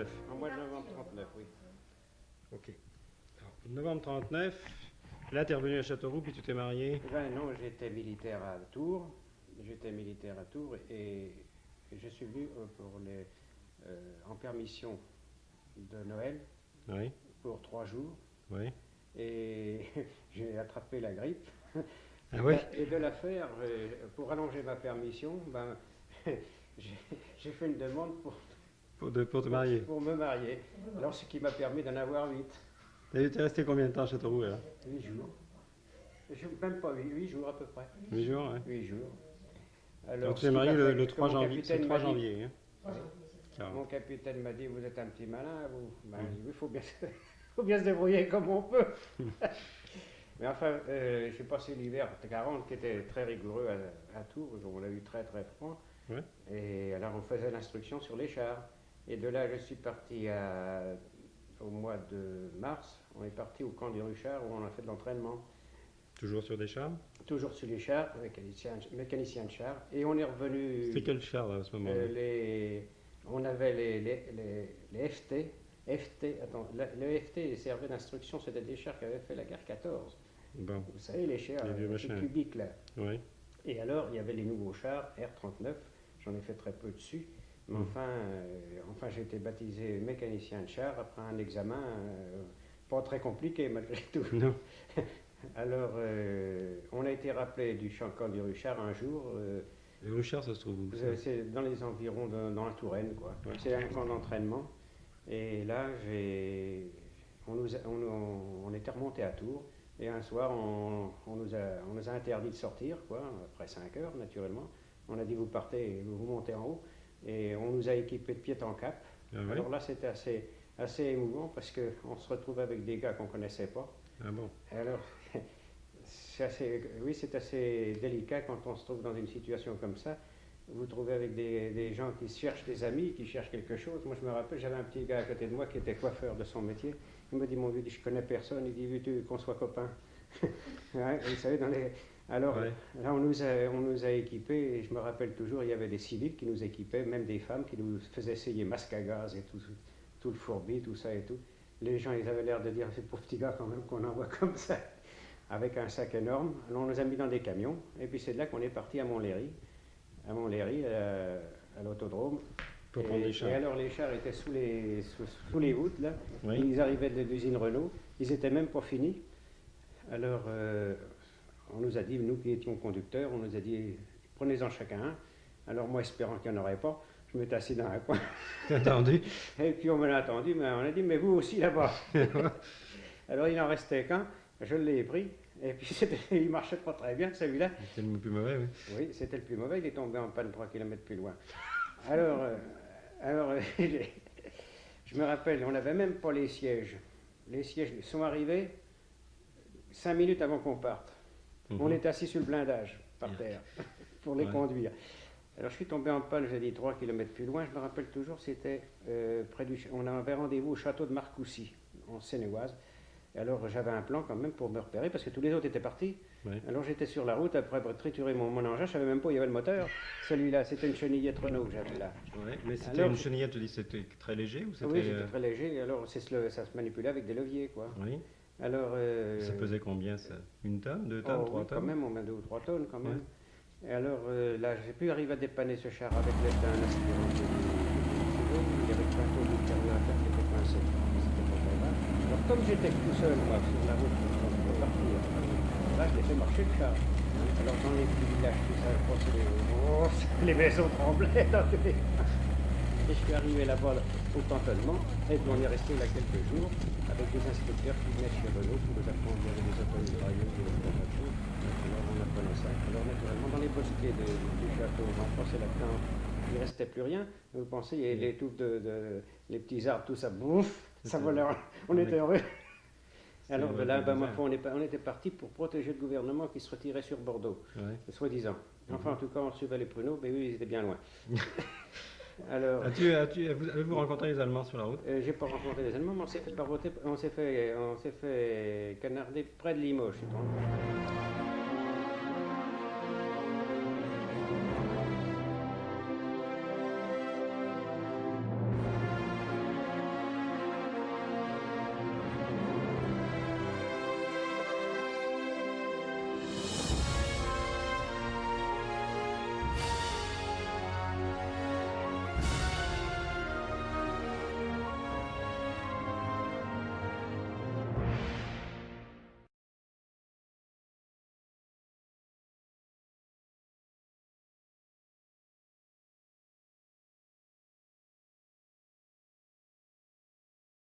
39. En mois de novembre 39, oui. Ok. Alors, novembre 39, là tu es revenu à Châteauroux puis tu t'es marié. Eh ben non, j'étais militaire à Tours. J'étais militaire à Tours et je suis venu en permission de Noël Oui, pour 3 jours. oui. Et j'ai attrapé la grippe. Ah oui? Et de l'affaire, pour allonger ma permission, ben, j'ai fait une demande Pour te marier. pour me marier. Alors, ce qui m'a permis d'en avoir 8. T'es resté combien de temps à Châteauroux là? 8 jours. Même pas 8 jours à peu près. 8 jours, ouais. 8 jours. Alors tu ce t'es qui marié m'a fait le que 3 mon janvier. C'est le capitaine 3 m'a dit- janvier. Hein? Mon Car- capitaine m'a dit, vous êtes un petit malin, vous. Ben, il faut bien, faut bien se débrouiller comme on peut. Mais enfin, j'ai passé l'hiver 40 qui était très rigoureux à Tours, on a eu très très froid. Ouais. Et alors on faisait l'instruction sur les chars. Et de là, je suis parti au mois de mars, on est parti au camp du Ruchard où on a fait de l'entraînement. Toujours sur des chars? Toujours sur les chars, mécanicien de chars. Et on est revenu. C'était quel char là à ce moment-là? On avait les FT. Le FT servait d'instruction, c'était des chars qui avaient fait la guerre 14. Bon, Vous savez, les chars Les vieux machins. cubiques là. oui. Et alors, il y avait les nouveaux chars, R39, j'en ai fait très peu dessus. Mais enfin j'ai été baptisé mécanicien de char après un examen pas très compliqué malgré tout. Non. Alors, on a été rappelé du camp du Ruchard un jour. Le Ruchard, ça se trouve où? Ça C'est dans les environs, dans la Touraine, quoi. Ouais. C'est un camp d'entraînement. Et là, on était remonté à Tours. Et un soir, on nous a interdit de sortir, quoi, après 5 heures, naturellement. On a dit, vous partez, vous montez en haut. Et on nous a équipés de pied en cap. Ah ouais? Alors là, c'était assez émouvant parce qu'on se retrouvait avec des gars qu'on ne connaissait pas. Ah bon? Alors, c'est assez délicat quand on se trouve dans une situation comme ça. Vous vous trouvez avec des gens qui cherchent des amis, qui cherchent quelque chose. Moi, je me rappelle, j'avais un petit gars à côté de moi qui était coiffeur de son métier. Il me dit, mon vieux, je connais personne. Il dit, veux-tu qu'on soit copains? Ouais, vous savez, alors, Ouais. là, on nous a équipés. Et je me rappelle toujours, il y avait des civils qui nous équipaient, même des femmes qui nous faisaient essayer masque à gaz et tout le fourbi, tout ça et tout. Les gens, ils avaient l'air de dire, c'est le pauvre petit gars quand même qu'on envoie comme ça, avec un sac énorme. Alors on nous a mis dans des camions, et puis c'est de là qu'on est parti à Montlhéry, à l'autodrome. Pour prendre des chars. Et alors les chars étaient sous les voûtes, là. Oui. Ils arrivaient de l'usine Renault, ils n'étaient même pas finis. Alors on nous a dit, nous qui étions conducteurs, on nous a dit, prenez-en chacun un. Alors moi, espérant qu'il n'y en aurait pas, je m'étais assis dans un coin. T'as entendu? Et puis on me l'a attendu, mais on a dit, mais vous aussi là-bas. Alors il n'en restait qu'un, je l'ai pris, et puis il marchait pas très bien celui-là. C'était le plus mauvais, oui. Oui, c'était le plus mauvais, il est tombé en panne 3 km plus loin. Alors, je me rappelle, on n'avait même pas les sièges. Les sièges sont arrivés 5 minutes avant qu'on parte. On est assis sur le blindage, par terre, pour les conduire. Alors je suis tombé en panne, j'ai dit 3 km plus loin, je me rappelle toujours, c'était on avait rendez-vous au château de Marcoussis, en Seine-et-Oise. Et alors j'avais un plan quand même pour me repérer, parce que tous les autres étaient partis. Oui. Alors j'étais sur la route, après triturer mon engin, je ne savais même pas où il y avait le moteur. Celui-là, c'était une chenillette Renault que j'avais là. Ouais. Mais c'était Alors, une chenillette, tu dis, c'était très léger ou c'était... Oui, c'était très léger, alors ça se manipulait avec des leviers, quoi. Oui. Alors, Ça pesait combien ça? 1 tonne, 2 oh, tonnes, oui, 3 quand tonnes? même, on met 2 ou 3 tonnes quand même. Et alors là, j'ai pu arriver à dépanner ce char avec l'aide d'un aspirant. Il y avait plein de du carburateur qui était coincé. C'était pas très grave. Alors comme j'étais tout seul, moi, sur la route, pour partir, là, je l'ai fait marcher le char. Alors dans les petits villages, tout ça, je pense que les maisons tremblaient. Et je suis arrivé là-bas au cantonnement, et puis on est resté là quelques jours avec des inspecteurs qui venaient chez Renault pour nous apprendre, il y avait des automitrailleuses, des automations. Alors on apprenait ça. Alors naturellement, dans les bosquets du château, on pensait là-dedans, il ne restait plus rien. Vous pensez, il y avait les touffes les petits arbres, tout ça, bouffe, ça volait, on était heureux. Alors de là, ma foi, on était parti pour protéger le gouvernement qui se retirait sur Bordeaux, soi-disant. Enfin, en tout cas, on suivait les pruneaux, mais eux, ils étaient bien loin. Alors, Avez-vous rencontré les Allemands sur la route? j'ai pas rencontré les Allemands, mais on s'est fait canarder près de Limoges.